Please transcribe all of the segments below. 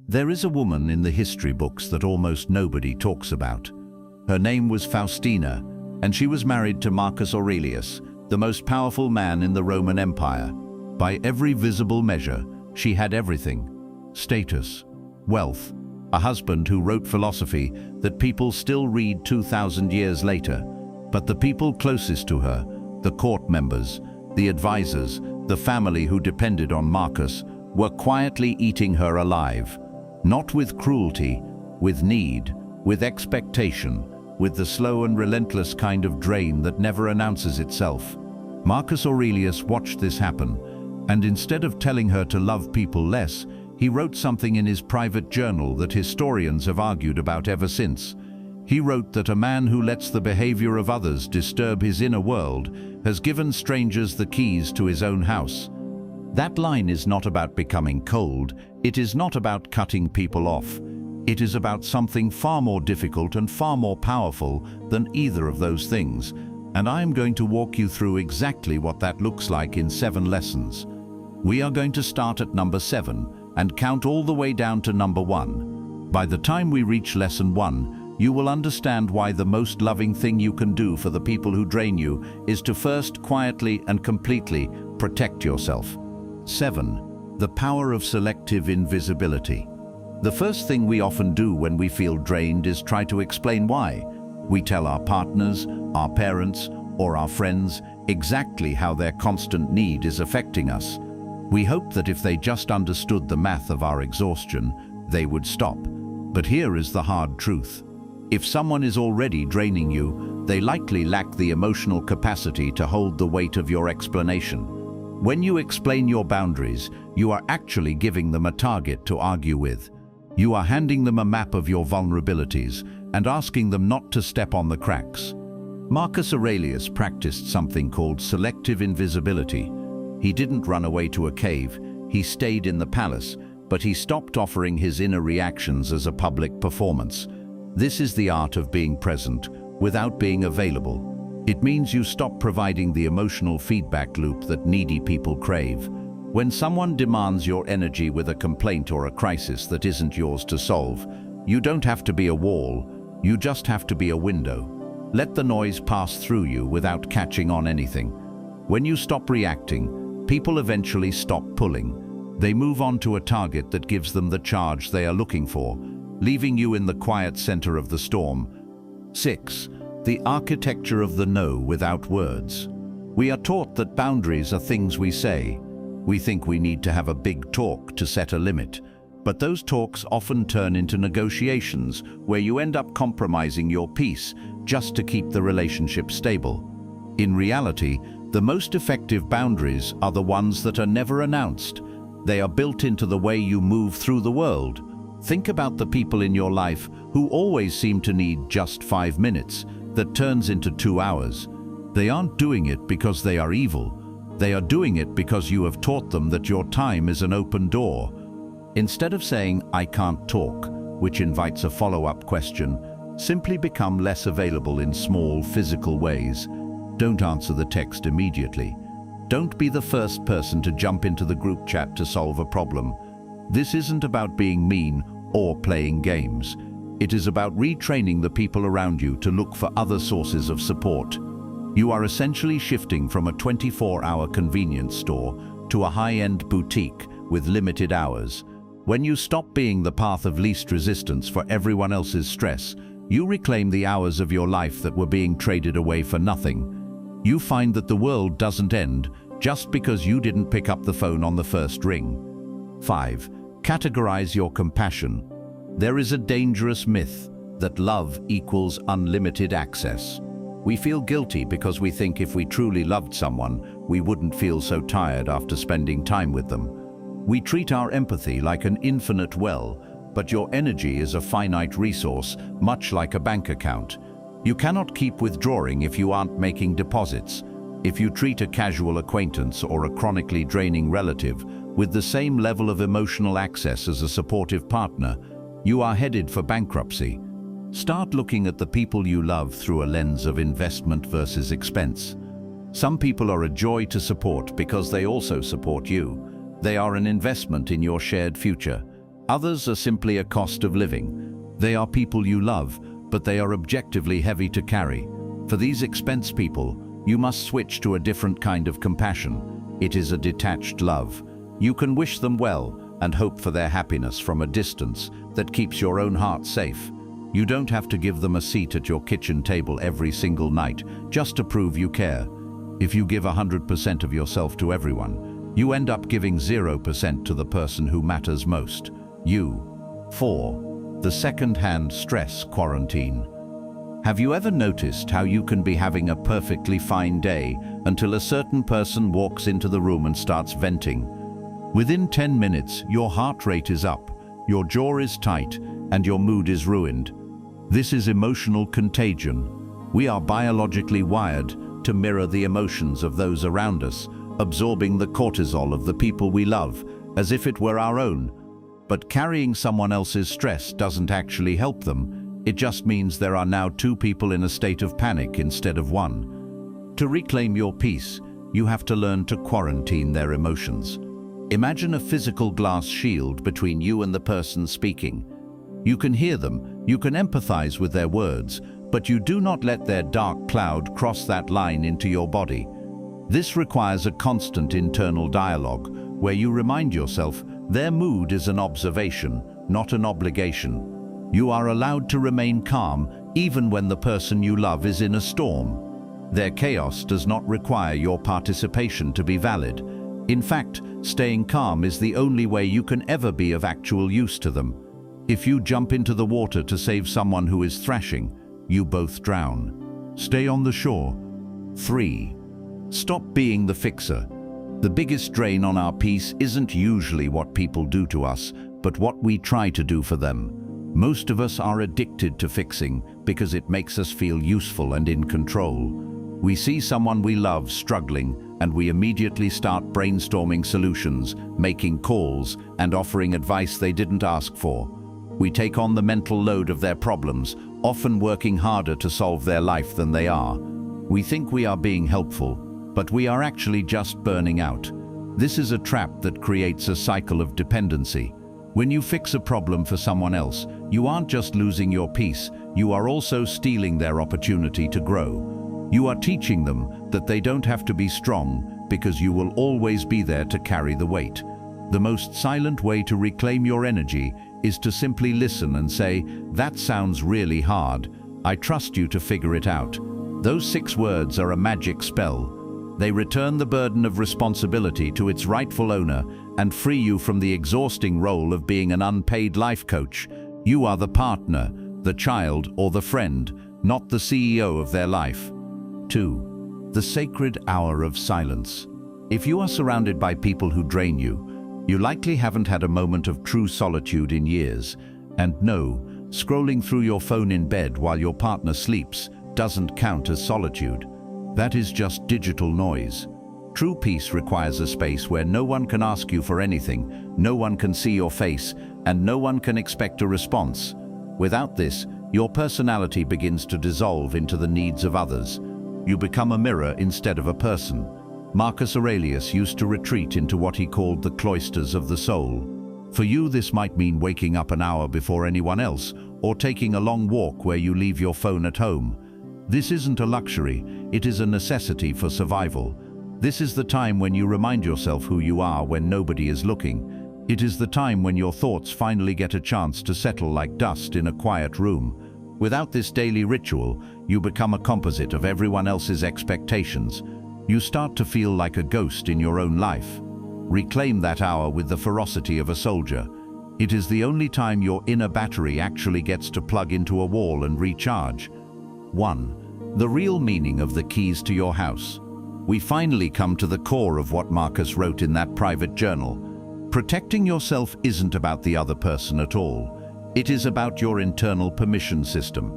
There is a woman in the history books that almost nobody talks about. Her name was Faustina, and she was married to Marcus Aurelius, the most powerful man in the Roman Empire. By every visible measure, she had everything: status, wealth, a husband who wrote philosophy that people still read 2,000 years later. But the people closest to her, the court members, the advisors, the family who depended on Marcus, were quietly eating her alive. Not with cruelty, with need, with expectation, with the slow and relentless kind of drain that never announces itself. Marcus Aurelius watched this happen, and instead of telling her to love people less, he wrote something in his private journal that historians have argued about ever since. He wrote that a man who lets the behavior of others disturb his inner world has given strangers the keys to his own house. That line is not about becoming cold. It is not about cutting people off. It is about something far more difficult and far more powerful than either of those things. And I am going to walk you through exactly what that looks like in 7 lessons. We are going to start at number 7 and count all the way down to number 1. By the time we reach lesson 1, you will understand why the most loving thing you can do for the people who drain you is to first quietly and completely protect yourself. 7. The power of selective invisibility. The first thing we often do when we feel drained is try to explain why. We tell our partners, our parents, or our friends exactly how their constant need is affecting us. We hope that if they just understood the math of our exhaustion, they would stop. But here is the hard truth. If someone is already draining you, they likely lack the emotional capacity to hold the weight of your explanation. When you explain your boundaries, you are actually giving them a target to argue with. You are handing them a map of your vulnerabilities and asking them not to step on the cracks. Marcus Aurelius practiced something called selective invisibility. He didn't run away to a cave, he stayed in the palace, but he stopped offering his inner reactions as a public performance. This is the art of being present without being available. It means you stop providing the emotional feedback loop that needy people crave. When someone demands your energy with a complaint or a crisis that isn't yours to solve, you don't have to be a wall, you just have to be a window. Let the noise pass through you without catching on anything. When you stop reacting, people eventually stop pulling. They move on to a target that gives them the charge they are looking for, leaving you in the quiet center of the storm. 6. The architecture of the no without words. We are taught that boundaries are things we say. We think we need to have a big talk to set a limit, but those talks often turn into negotiations where you end up compromising your peace just to keep the relationship stable. In reality, the most effective boundaries are the ones that are never announced. They are built into the way you move through the world. Think about the people in your life who always seem to need just 5 minutes that turns into 2 hours. They aren't doing it because they are evil. They are doing it because you have taught them that your time is an open door. Instead of saying, "I can't talk," which invites a follow-up question, simply become less available in small, physical ways. Don't answer the text immediately. Don't be the first person to jump into the group chat to solve a problem. This isn't about being mean or playing games. It is about retraining the people around you to look for other sources of support. You are essentially shifting from a 24-hour convenience store to a high-end boutique with limited hours. When you stop being the path of least resistance for everyone else's stress, you reclaim the hours of your life that were being traded away for nothing. You find that the world doesn't end just because you didn't pick up the phone on the first ring. 5. Categorize your compassion. There is a dangerous myth that love equals unlimited access. We feel guilty because we think if we truly loved someone, we wouldn't feel so tired after spending time with them. We treat our empathy like an infinite well, but your energy is a finite resource, much like a bank account. You cannot keep withdrawing if you aren't making deposits. If you treat a casual acquaintance or a chronically draining relative with the same level of emotional access as a supportive partner, you are headed for bankruptcy. Start looking at the people you love through a lens of investment versus expense. Some people are a joy to support because they also support you. They are an investment in your shared future. Others are simply a cost of living. They are people you love, but they are objectively heavy to carry. For these expense people, you must switch to a different kind of compassion. It is a detached love. You can wish them well and hope for their happiness from a distance that keeps your own heart safe. You don't have to give them a seat at your kitchen table every single night just to prove you care. If you give 100% of yourself to everyone, you end up giving 0% to the person who matters most, you. 4. The second-hand stress quarantine. Have you ever noticed how you can be having a perfectly fine day until a certain person walks into the room and starts venting? Within 10 minutes, your heart rate is up, your jaw is tight, and your mood is ruined. This is emotional contagion. We are biologically wired to mirror the emotions of those around us, absorbing the cortisol of the people we love as if it were our own. But carrying someone else's stress doesn't actually help them. It just means there are now two people in a state of panic instead of one. To reclaim your peace, you have to learn to quarantine their emotions. Imagine a physical glass shield between you and the person speaking. You can hear them, you can empathize with their words, but you do not let their dark cloud cross that line into your body. This requires a constant internal dialogue, where you remind yourself their mood is an observation, not an obligation. You are allowed to remain calm even when the person you love is in a storm. Their chaos does not require your participation to be valid. In fact, staying calm is the only way you can ever be of actual use to them. If you jump into the water to save someone who is thrashing, you both drown. Stay on the shore. 3. Stop being the fixer. The biggest drain on our peace isn't usually what people do to us, but what we try to do for them. Most of us are addicted to fixing because it makes us feel useful and in control. We see someone we love struggling, and we immediately start brainstorming solutions, making calls, and offering advice they didn't ask for. We take on the mental load of their problems, often working harder to solve their life than they are. We think we are being helpful, but we are actually just burning out. This is a trap that creates a cycle of dependency. When you fix a problem for someone else, you aren't just losing your peace, you are also stealing their opportunity to grow. You are teaching them that they don't have to be strong because you will always be there to carry the weight. The most silent way to reclaim your energy is to simply listen and say, "That sounds really hard. I trust you to figure it out." Those 6 words are a magic spell. They return the burden of responsibility to its rightful owner and free you from the exhausting role of being an unpaid life coach. You are the partner, the child, or the friend, not the CEO of their life. 2. The sacred hour of silence. If you are surrounded by people who drain you, you likely haven't had a moment of true solitude in years. And no, scrolling through your phone in bed while your partner sleeps doesn't count as solitude. That is just digital noise. True peace requires a space where no one can ask you for anything, no one can see your face, and no one can expect a response. Without this, your personality begins to dissolve into the needs of others. You become a mirror instead of a person. Marcus Aurelius used to retreat into what he called the cloisters of the soul. For you, this might mean waking up an hour before anyone else, or taking a long walk where you leave your phone at home. This isn't a luxury, it is a necessity for survival. This is the time when you remind yourself who you are when nobody is looking. It is the time when your thoughts finally get a chance to settle like dust in a quiet room. Without this daily ritual, you become a composite of everyone else's expectations. You start to feel like a ghost in your own life. Reclaim that hour with the ferocity of a soldier. It is the only time your inner battery actually gets to plug into a wall and recharge. 1. The real meaning of the keys to your house. We finally come to the core of what Marcus wrote in that private journal. Protecting yourself isn't about the other person at all. It is about your internal permission system.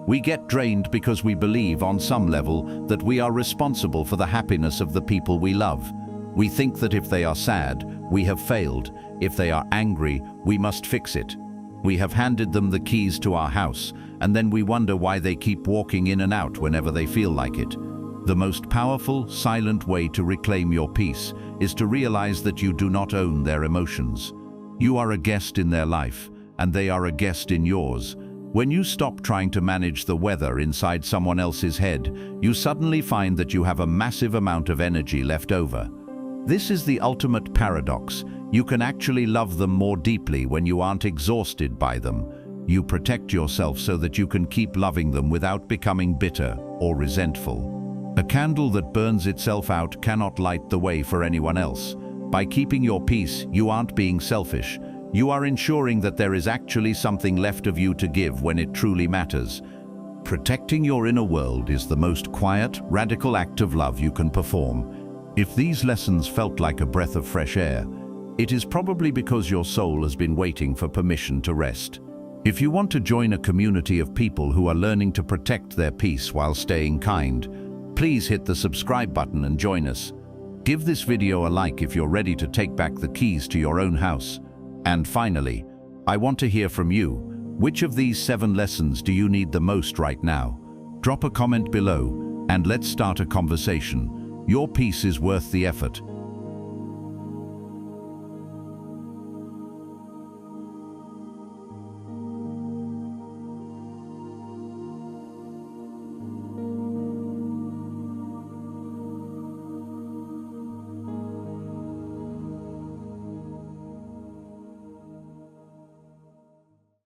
We get drained because we believe on some level that we are responsible for the happiness of the people we love. We think that if they are sad, we have failed. If they are angry, we must fix it. We have handed them the keys to our house, and then we wonder why they keep walking in and out whenever they feel like it. The most powerful, silent way to reclaim your peace is to realize that you do not own their emotions. You are a guest in their life, and they are a guest in yours. When you stop trying to manage the weather inside someone else's head, you suddenly find that you have a massive amount of energy left over. This is the ultimate paradox. You can actually love them more deeply when you aren't exhausted by them. You protect yourself so that you can keep loving them without becoming bitter or resentful. A candle that burns itself out cannot light the way for anyone else. By keeping your peace, you aren't being selfish. You are ensuring that there is actually something left of you to give when it truly matters. Protecting your inner world is the most quiet, radical act of love you can perform. If these lessons felt like a breath of fresh air, it is probably because your soul has been waiting for permission to rest. If you want to join a community of people who are learning to protect their peace while staying kind, please hit the subscribe button and join us. Give this video a like if you're ready to take back the keys to your own house. And finally, I want to hear from you. Which of these 7 lessons do you need the most right now? Drop a comment below and let's start a conversation. Your peace is worth the effort.